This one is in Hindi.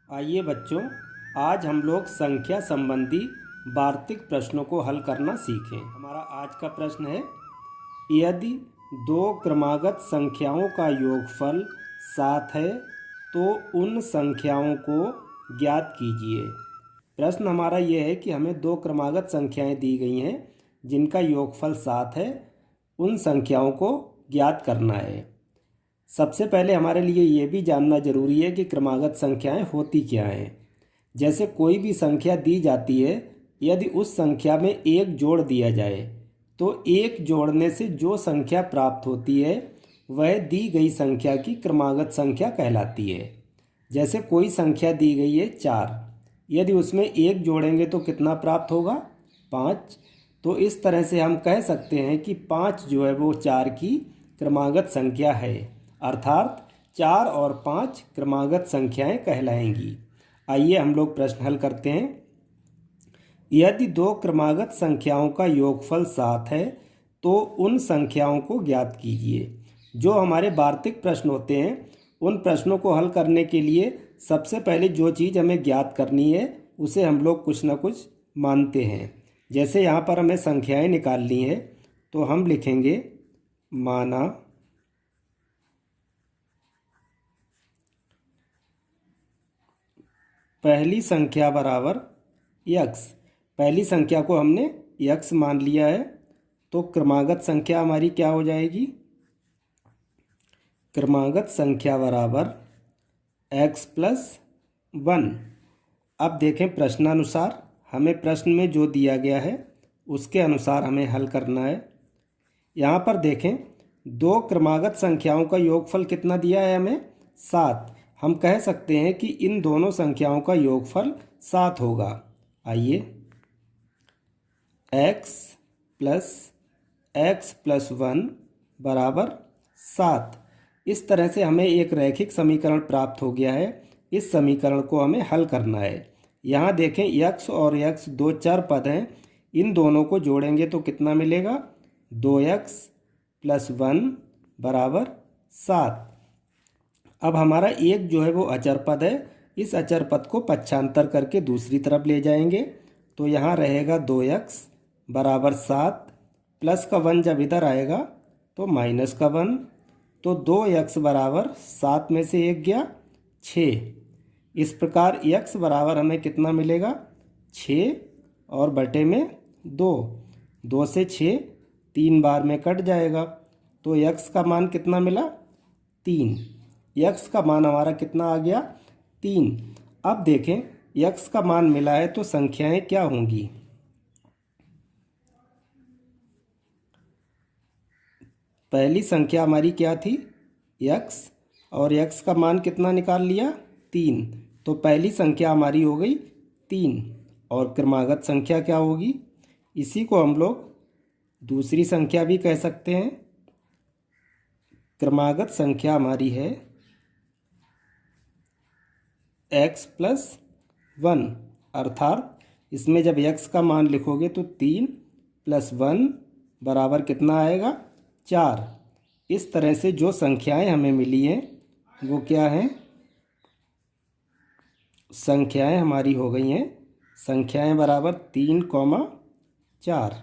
आइए बच्चों, आज हम लोग संख्या संबंधी वार्तिक प्रश्नों को हल करना सीखें। हमारा आज का प्रश्न है, यदि दो क्रमागत संख्याओं का योगफल 7 है तो उन संख्याओं को ज्ञात कीजिए। प्रश्न हमारा यह है कि हमें दो क्रमागत संख्याएं दी गई हैं जिनका योगफल 7 है, उन संख्याओं को ज्ञात करना है। सबसे पहले हमारे लिए ये भी जानना जरूरी है कि क्रमागत संख्याएं होती क्या हैं। जैसे कोई भी संख्या दी जाती है, यदि उस संख्या में एक जोड़ दिया जाए तो एक जोड़ने से जो संख्या प्राप्त होती है वह दी गई संख्या की क्रमागत संख्या कहलाती है। जैसे कोई संख्या दी गई है 4, यदि उसमें एक जोड़ेंगे तो कितना प्राप्त होगा? 5। तो इस तरह से हम कह सकते हैं कि 5 जो है वो 4 की क्रमागत संख्या है, अर्थात 4 और 5 क्रमागत संख्याएं कहलाएंगी। आइए हम लोग प्रश्न हल करते हैं। यदि दो क्रमागत संख्याओं का योगफल 7 है तो उन संख्याओं को ज्ञात कीजिए। जो हमारे वार्तिक प्रश्न होते हैं, उन प्रश्नों को हल करने के लिए सबसे पहले जो चीज़ हमें ज्ञात करनी है उसे हम लोग कुछ ना कुछ मानते हैं। जैसे यहाँ पर हमें संख्याएं निकालनी है तो हम लिखेंगे माना पहली संख्या बराबर x। पहली संख्या को हमने x मान लिया है, तो क्रमागत संख्या हमारी क्या हो जाएगी? क्रमागत संख्या बराबर x + 1। अब देखें प्रश्नानुसार, हमें प्रश्न में जो दिया गया है उसके अनुसार हमें हल करना है। यहाँ पर देखें, दो क्रमागत संख्याओं का योगफल कितना दिया है हमें? 7। हम कह सकते हैं कि इन दोनों संख्याओं का योगफल 7 होगा। आइए, x + 1 बराबर 7। इस तरह से हमें एक रैखिक समीकरण प्राप्त हो गया है। इस समीकरण को हमें हल करना है। यहाँ देखें, x और x दो चर पद हैं, इन दोनों को जोड़ेंगे तो कितना मिलेगा? 2x + 1 बराबर 7। अब हमारा एक जो है वो अचर पद है, इस अचर पद को पक्षांतर करके दूसरी तरफ ले जाएंगे तो यहाँ रहेगा 2x बराबर 7, प्लस का 1 जब इधर आएगा तो माइनस का 1, तो 2x बराबर 7 में से 1 गया 6। इस प्रकार x बराबर हमें कितना मिलेगा? 6 और बटे में 2, 2 से 6 3 बार में कट जाएगा, तो x का मान कितना मिला? 3। x का मान हमारा कितना आ गया? 3। अब देखें, x का मान मिला है तो संख्याएं क्या होंगी? पहली संख्या हमारी क्या थी? x, और x का मान कितना निकाल लिया? 3। तो पहली संख्या हमारी हो गई 3, और क्रमागत संख्या क्या होगी? इसी को हम लोग दूसरी संख्या भी कह सकते हैं। क्रमागत संख्या हमारी है x + 1, अर्थात इसमें जब x का मान लिखोगे तो 3 + 1 बराबर कितना आएगा? 4। इस तरह से जो संख्याएं हमें मिली हैं वो क्या हैं? संख्याएं हमारी हो गई हैं, संख्याएं बराबर 3, 4।